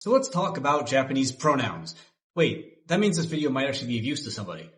So let's talk about Japanese pronouns. Wait, that means this video might actually be of use to somebody.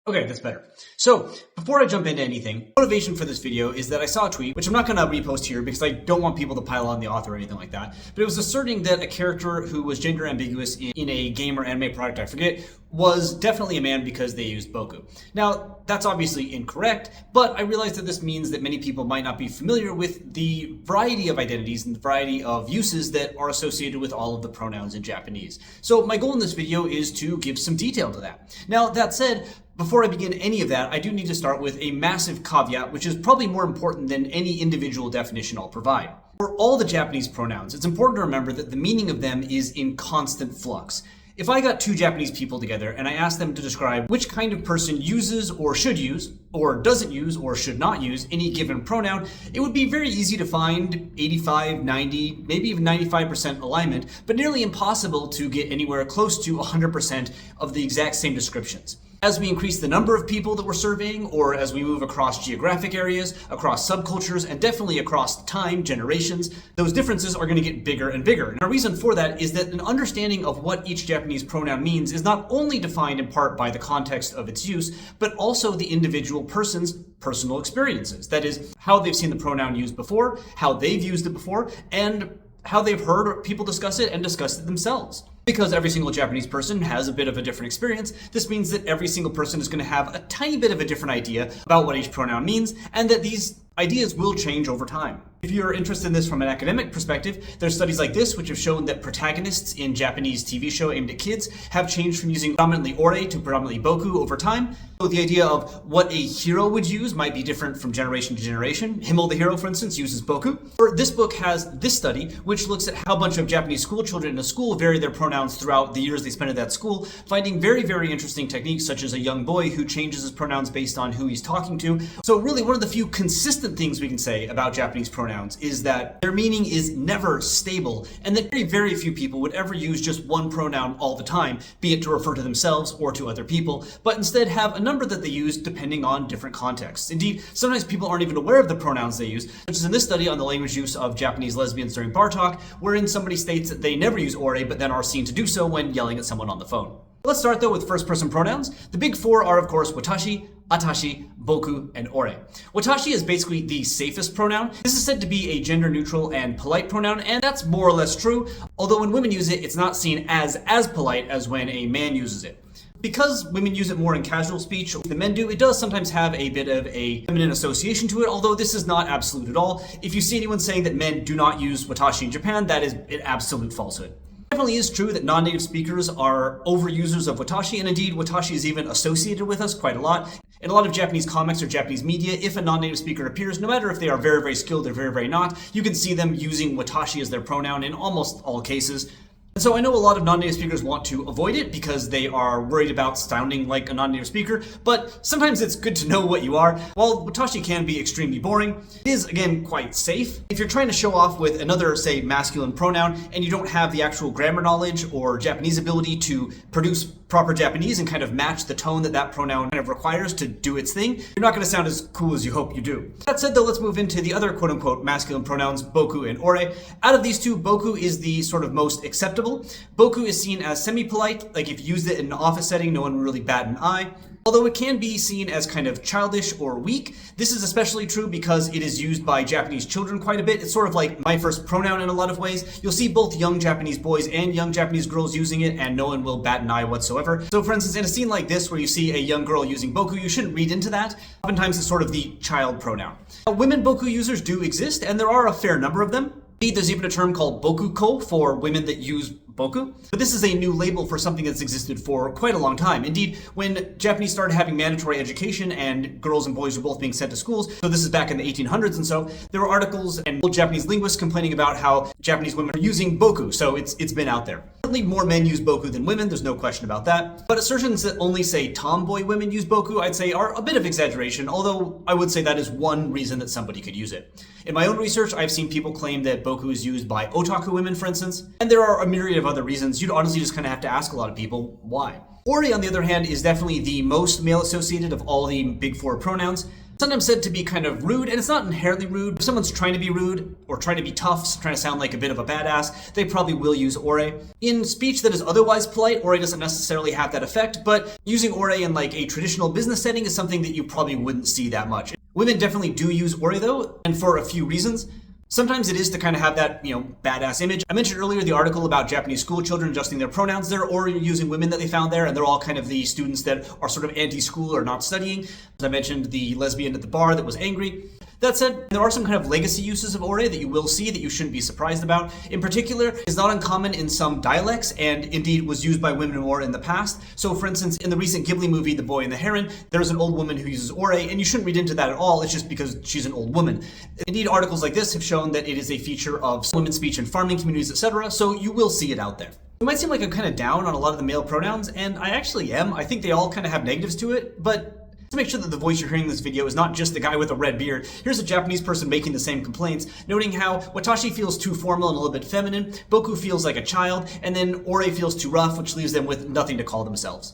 Okay, that's better. So, before I jump into anything, motivation for this video is that I saw a tweet, which I'm not going to repost here because I don't want people to pile on the author or anything like that, but it was asserting that a character who was gender ambiguous in a game or anime product, I forget, was definitely a man because they used boku. Now, that's obviously incorrect, but I realize that this means that many people might not be familiar with the variety of identities and the variety of uses that are associated with all of the pronouns in Japanese. So my goal in this video is to give some detail to that. Now, that said, before I begin any of that, I do need to start with a massive caveat, which is probably more important than any individual definition I'll provide. For all the Japanese pronouns, it's important to remember that the meaning of them is in constant flux. If I got two Japanese people together and I asked them to describe which kind of person uses or should use, or doesn't use or should not use any given pronoun, it would be very easy to find 85, 90, maybe even 95% alignment, but nearly impossible to get anywhere close to 100% of the exact same descriptions. As we increase the number of people that we're surveying, or as we move across geographic areas, across subcultures, and definitely across time, generations, those differences are going to get bigger and bigger. And our reason for that is that an understanding of what each Japanese pronoun means is not only defined in part by the context of its use, but also the individual person's personal experiences. That is, how they've seen the pronoun used before, how they've used it before, and how they've heard people discuss it and discussed it themselves. Because every single Japanese person has a bit of a different experience, this means that every single person is going to have a tiny bit of a different idea about what each pronoun means, and that these ideas will change over time. If you're interested in this from an academic perspective, there's studies like this which have shown that protagonists in Japanese TV show aimed at kids have changed from using predominantly ore to predominantly boku over time. So the idea of what a hero would use might be different from generation to generation. Himmel the hero, for instance, uses boku. Or this book has this study, which looks at how a bunch of Japanese school children in a school vary their pronouns throughout the years they spend at that school, finding very, very interesting techniques such as a young boy who changes his pronouns based on who he's talking to. So really one of the few consistent things we can say about Japanese pronouns is that their meaning is never stable, and that very, very few people would ever use just one pronoun all the time, be it to refer to themselves or to other people, but instead have a number that they use depending on different contexts. Indeed, sometimes people aren't even aware of the pronouns they use, such as in this study on the language use of Japanese lesbians during bar talk, wherein somebody states that they never use ore, but then are seen to do so when yelling at someone on the phone. Let's start though with first-person pronouns. The big four are of course Watashi, Atashi, Boku, and Ore. Watashi is basically the safest pronoun. This is said to be a gender-neutral and polite pronoun, and that's more or less true, although when women use it, it's not seen as polite as when a man uses it. Because women use it more in casual speech than men do, it does sometimes have a bit of a feminine association to it, although this is not absolute at all. If you see anyone saying that men do not use Watashi in Japan, that is an absolute falsehood. It definitely is true that non-native speakers are overusers of Watashi, and indeed Watashi is even associated with us quite a lot. In a lot of Japanese comics or Japanese media, if a non-native speaker appears, no matter if they are very, very skilled or very, very not, you can see them using Watashi as their pronoun in almost all cases. And so I know a lot of non-native speakers want to avoid it because they are worried about sounding like a non-native speaker, but sometimes it's good to know what you are. While Watashi can be extremely boring, it is, again, quite safe. If you're trying to show off with another, say, masculine pronoun, and you don't have the actual grammar knowledge or Japanese ability to produce proper Japanese and kind of match the tone that pronoun kind of requires to do its thing, you're not going to sound as cool as you hope you do. That said, though, let's move into the other quote-unquote masculine pronouns, Boku and Ore. Out of these two, Boku is the sort of most acceptable. Boku is seen as semi-polite, like if you used it in an office setting, no one would really bat an eye. Although it can be seen as kind of childish or weak, this is especially true because it is used by Japanese children quite a bit. It's sort of like my first pronoun in a lot of ways. You'll see both young Japanese boys and young Japanese girls using it, and no one will bat an eye whatsoever. So for instance, in a scene like this where you see a young girl using Boku, you shouldn't read into that. Oftentimes it's sort of the child pronoun. Now, women Boku users do exist, and there are a fair number of them. Indeed, there's even a term called Bokuko for women that use Boku. But this is a new label for something that's existed for quite a long time. Indeed, when Japanese started having mandatory education and girls and boys were both being sent to schools, so this is back in the 1800s and so, there were articles and old Japanese linguists complaining about how Japanese women are using Boku, so it's been out there. Certainly more men use Boku than women, there's no question about that. But assertions that only, say, tomboy women use Boku, I'd say are a bit of exaggeration, although I would say that is one reason that somebody could use it. In my own research, I've seen people claim that Boku is used by otaku women, for instance, and there are a myriad of other reasons. You'd honestly just kind of have to ask a lot of people why. Ore, on the other hand, is definitely the most male-associated of all the big four pronouns. Sometimes said to be kind of rude, and it's not inherently rude. If someone's trying to be rude or trying to be tough, trying to sound like a bit of a badass, they probably will use ore. In speech that is otherwise polite, ore doesn't necessarily have that effect, but using ore in like a traditional business setting is something that you probably wouldn't see that much. Women definitely do use ore though, and for a few reasons. Sometimes it is to kind of have that, badass image. I mentioned earlier the article about Japanese school children adjusting their pronouns. They're or using women that they found there, and they're all kind of the students that are sort of anti-school or not studying. As I mentioned, the lesbian at the bar that was angry. That said, there are some kind of legacy uses of ore that you will see that you shouldn't be surprised about. In particular, is not uncommon in some dialects and indeed was used by women more in the past. So for instance, in the recent Ghibli movie, The Boy and the Heron, there's an old woman who uses ore, and you shouldn't read into that at all. It's just because she's an old woman. Indeed, articles like this have shown that it is a feature of women's speech in farming communities, etc. So you will see it out there. It might seem like I'm kind of down on a lot of the male pronouns, and I actually am. I think they all kind of have negatives to it, but to make sure that the voice you're hearing in this video is not just the guy with a red beard, here's a Japanese person making the same complaints, noting how Watashi feels too formal and a little bit feminine, Boku feels like a child, and then ore feels too rough, which leaves them with nothing to call themselves.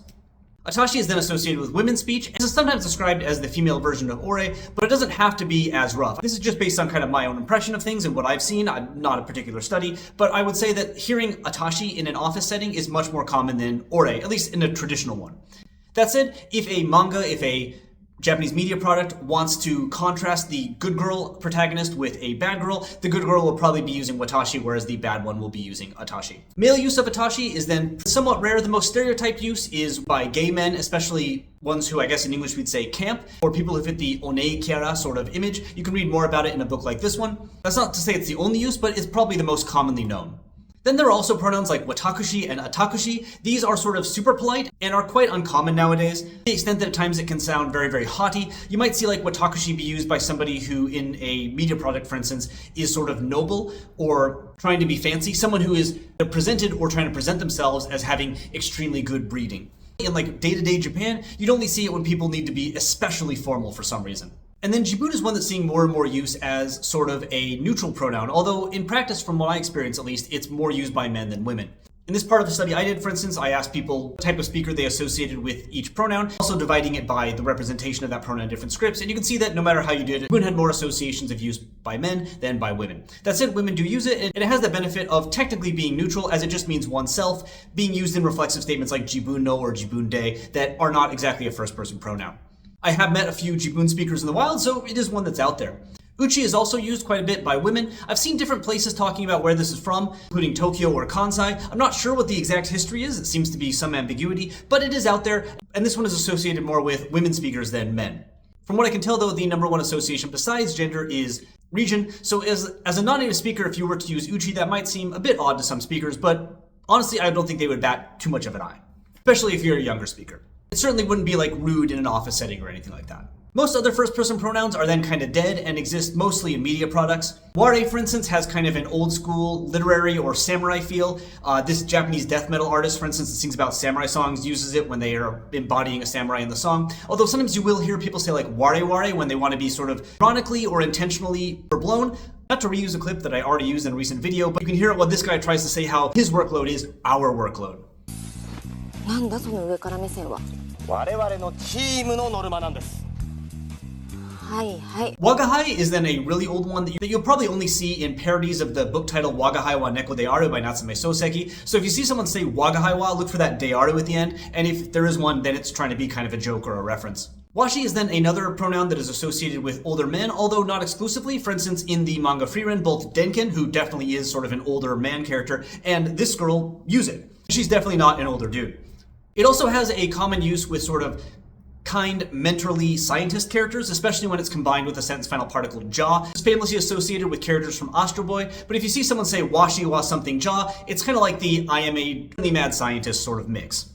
Atashi is then associated with women's speech, and is sometimes described as the female version of ore, but it doesn't have to be as rough. This is just based on kind of my own impression of things and what I've seen. I'm not a particular study, but I would say that hearing Atashi in an office setting is much more common than ore, at least in a traditional one. That said, if a Japanese media product wants to contrast the good girl protagonist with a bad girl, the good girl will probably be using Watashi, whereas the bad one will be using Atashi. Male use of Atashi is then somewhat rare. The most stereotyped use is by gay men, especially ones who I guess in English we'd say camp, or people who fit the onei kyara sort of image. You can read more about it in a book like this one. That's not to say it's the only use, but it's probably the most commonly known. Then there are also pronouns like watakushi and atakushi. These are sort of super polite and are quite uncommon nowadays, to the extent that at times it can sound very, very haughty. You might see like watakushi be used by somebody who in a media product, for instance, is sort of noble or trying to be fancy, someone who is presented or trying to present themselves as having extremely good breeding. In like day-to-day Japan, you'd only see it when people need to be especially formal for some reason. And then jibun is one that's seeing more and more use as sort of a neutral pronoun, although in practice, from what I experience at least, it's more used by men than women. In this part of the study I did, for instance, I asked people what type of speaker they associated with each pronoun, also dividing it by the representation of that pronoun in different scripts, and you can see that no matter how you did it, jibun had more associations of use by men than by women. That said, women do use it, and it has the benefit of technically being neutral, as it just means oneself, being used in reflexive statements like jibun no or jibun de that are not exactly a first-person pronoun. I have met a few jibun speakers in the wild, so it is one that's out there. Uchi is also used quite a bit by women. I've seen different places talking about where this is from, including Tokyo or Kansai. I'm not sure what the exact history is. It seems to be some ambiguity, but it is out there, and this one is associated more with women speakers than men. From what I can tell, though, the number one association besides gender is region, so as a non-native speaker, if you were to use Uchi, that might seem a bit odd to some speakers, but honestly, I don't think they would bat too much of an eye, especially if you're a younger speaker. It certainly wouldn't be like rude in an office setting or anything like that. Most other first-person pronouns are then kind of dead and exist mostly in media products. Ware, for instance, has kind of an old-school literary or samurai feel. This Japanese death metal artist, for instance, that sings about samurai songs, uses it when they are embodying a samurai in the song. Although sometimes you will hear people say like ware ware when they want to be sort of ironically or intentionally overblown. Not to reuse a clip that I already used in a recent video, but you can hear what this guy tries to say how his workload is our workload. なんだその上から目線は。我々のチームのノルマなんです。はいはい。Wagahai is then a really old one that you'll probably only see in parodies of the book title Wagahai wa Neko Dearu by Natsume Soseki. So if you see someone say Wagahai wa, look for that Dearu at the end, and if there is one, then it's trying to be kind of a joke or a reference. Washi is then another pronoun that is associated with older men, although not exclusively. For instance, in the manga Frieren, both Denken, who definitely is sort of an older man character, and this girl use it. She's definitely not an older dude. It also has a common use with sort of kind, mentorly scientist characters, especially when it's combined with the sentence final particle ja. It's famously associated with characters from Astro Boy, but if you see someone say washi wa something ja, it's kind of like the I am a really mad scientist sort of mix.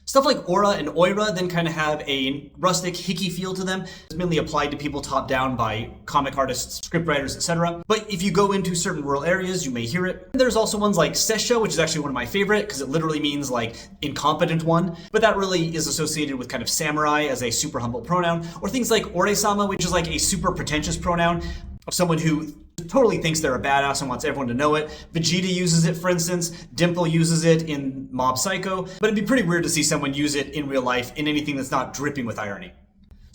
Stuff like aura and oira then kind of have a rustic, hicky feel to them. It's mainly applied to people top down by comic artists, scriptwriters, etc. But if you go into certain rural areas, you may hear it. There's also ones like sessho, which is actually one of my favorite because it literally means like incompetent one. But that really is associated with kind of samurai as a super humble pronoun. Or things like ore-sama, which is like a super pretentious pronoun of someone who totally thinks they're a badass and wants everyone to know it. Vegeta uses it, for instance. Dimple uses it in Mob Psycho. But it'd be pretty weird to see someone use it in real life in anything that's not dripping with irony.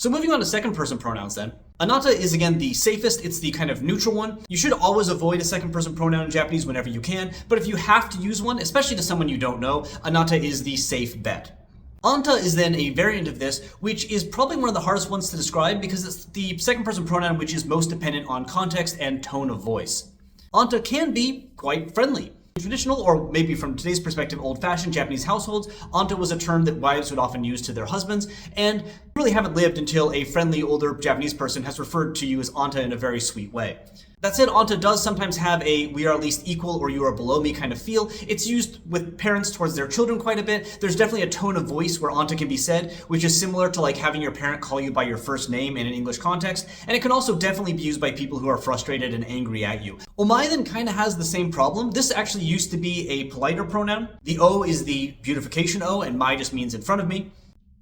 So moving on to second person pronouns then. Anata is again the safest, it's the kind of neutral one. You should always avoid a second person pronoun in Japanese whenever you can, but if you have to use one, especially to someone you don't know, anata is the safe bet. Anta is then a variant of this, which is probably one of the hardest ones to describe because it's the second person pronoun which is most dependent on context and tone of voice. Anta can be quite friendly. In traditional, or maybe from today's perspective, old-fashioned Japanese households, anta was a term that wives would often use to their husbands, and really haven't lived until a friendly older Japanese person has referred to you as anta in a very sweet way. That said, anta does sometimes have a we are at least equal or you are below me kind of feel. It's used with parents towards their children quite a bit. There's definitely a tone of voice where anta can be said, which is similar to like having your parent call you by your first name in an English context, and it can also definitely be used by people who are frustrated and angry at you. Omae then kind of has the same problem. This actually used to be a politer pronoun. The o is the beautification o, and mai just means in front of me.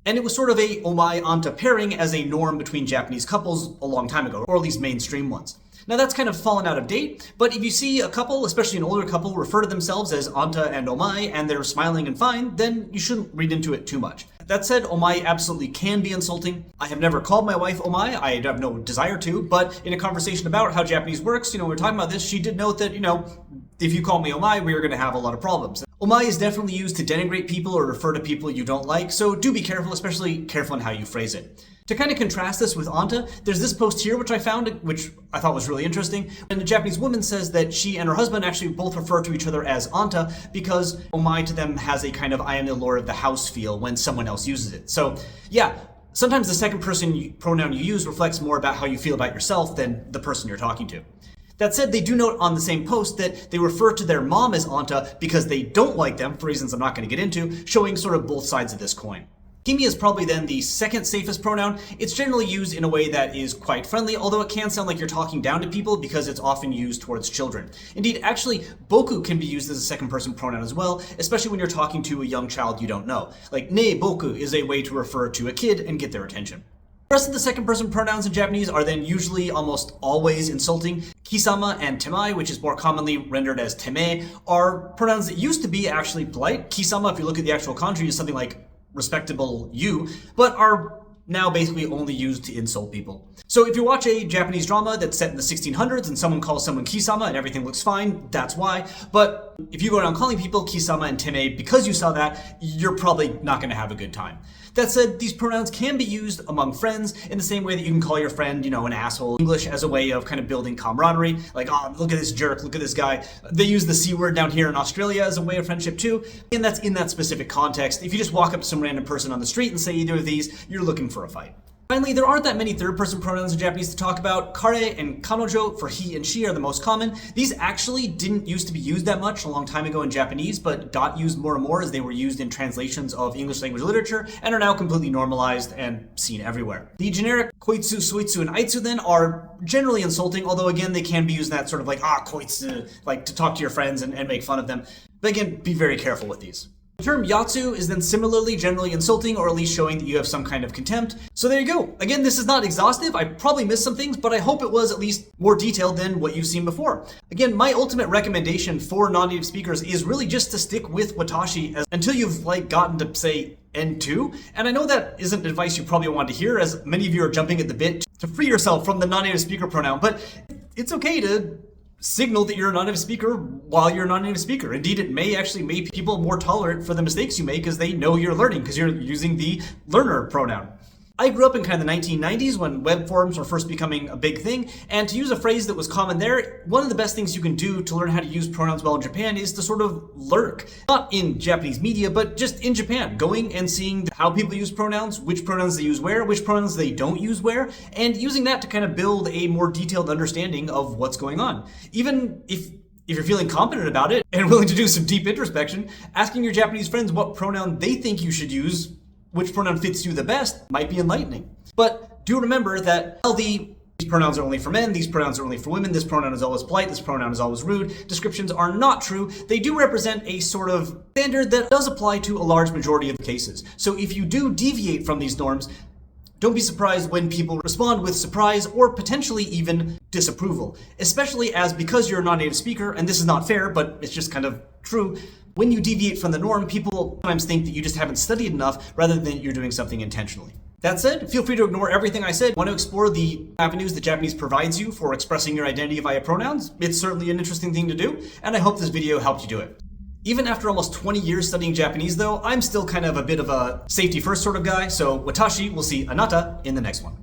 And it was sort of a omae-anta pairing as a norm between Japanese couples a long time ago, or at least mainstream ones. Now that's kind of fallen out of date, but if you see a couple, especially an older couple, refer to themselves as anta and omae and they're smiling and fine, then you shouldn't read into it too much. That said, omae absolutely can be insulting. I have never called my wife omae, I have no desire to, but in a conversation about how Japanese works, when we're talking about this, she did note that, if you call me omae, we are going to have a lot of problems. Omae is definitely used to denigrate people or refer to people you don't like, so do be careful, especially careful in how you phrase it. To kind of contrast this with anta, there's this post here which I found, which I thought was really interesting. And a Japanese woman says that she and her husband actually both refer to each other as anta because omae to them has a kind of I am the lord of the house feel when someone else uses it. So yeah, sometimes the second person pronoun you use reflects more about how you feel about yourself than the person you're talking to. That said, they do note on the same post that they refer to their mom as anta because they don't like them, for reasons I'm not going to get into, showing sort of both sides of this coin. Kimi is probably then the second safest pronoun. It's generally used in a way that is quite friendly, although it can sound like you're talking down to people because it's often used towards children. Indeed, actually, boku can be used as a second person pronoun as well, especially when you're talking to a young child you don't know. Like ne boku is a way to refer to a kid and get their attention. The rest of the second person pronouns in Japanese are then usually almost always insulting. Kisama and temai, which is more commonly rendered as teme, are pronouns that used to be actually polite. Kisama, if you look at the actual kanji, is something like respectable you, but are now basically only used to insult people. So if you watch a Japanese drama that's set in the 1600s and someone calls someone kisama and everything looks fine, that's why. But if you go around calling people kisama and teme because you saw that, you're probably not going to have a good time. That said, these pronouns can be used among friends in the same way that you can call your friend, an asshole in English as a way of kind of building camaraderie. Like, oh, look at this jerk, look at this guy. They use the C word down here in Australia as a way of friendship too, and that's in that specific context. If you just walk up to some random person on the street and say either of these, you're looking for a fight. Finally, there aren't that many third-person pronouns in Japanese to talk about. Kare and kanojo for he and she are the most common. These actually didn't used to be used that much a long time ago in Japanese, but got used more and more as they were used in translations of English language literature and are now completely normalized and seen everywhere. The generic koitsu, soitsu, and aitsu then are generally insulting, although again, they can be used in that sort of like, koitsu, like to talk to your friends and make fun of them. But again, be very careful with these. The term yatsu is then similarly generally insulting, or at least showing that you have some kind of contempt. So there you go. Again, this is not exhaustive. I probably missed some things, but I hope it was at least more detailed than what you've seen before. Again, my ultimate recommendation for non-native speakers is really just to stick with Watashi until you've gotten to say N2. And I know that isn't advice you probably want to hear, as many of you are jumping at the bit to free yourself from the non-native speaker pronoun, but it's okay to signal that you're a non-native speaker while you're a non-native speaker. Indeed, it may actually make people more tolerant for the mistakes you make as they know you're learning because you're using the learner pronoun. I grew up in kind of the 1990s when web forums were first becoming a big thing, and to use a phrase that was common there, one of the best things you can do to learn how to use pronouns well in Japan is to sort of lurk. Not in Japanese media, but just in Japan, going and seeing how people use pronouns, which pronouns they use where, which pronouns they don't use where, and using that to kind of build a more detailed understanding of what's going on. Even if you're feeling confident about it and willing to do some deep introspection, asking your Japanese friends what pronoun they think you should use, which pronoun fits you the best, might be enlightening. But do remember that while these pronouns are only for men, these pronouns are only for women, this pronoun is always polite, this pronoun is always rude, descriptions are not true, they do represent a sort of standard that does apply to a large majority of cases. So if you do deviate from these norms, don't be surprised when people respond with surprise or potentially even disapproval, especially as because you're a non-native speaker, and this is not fair, but it's just kind of true, when you deviate from the norm, people sometimes think that you just haven't studied enough rather than you're doing something intentionally. That said, feel free to ignore everything I said. Want to explore the avenues that Japanese provides you for expressing your identity via pronouns? It's certainly an interesting thing to do, and I hope this video helped you do it. Even after almost 20 years studying Japanese though, I'm still kind of a bit of a safety first sort of guy, so watashi will see anata in the next one.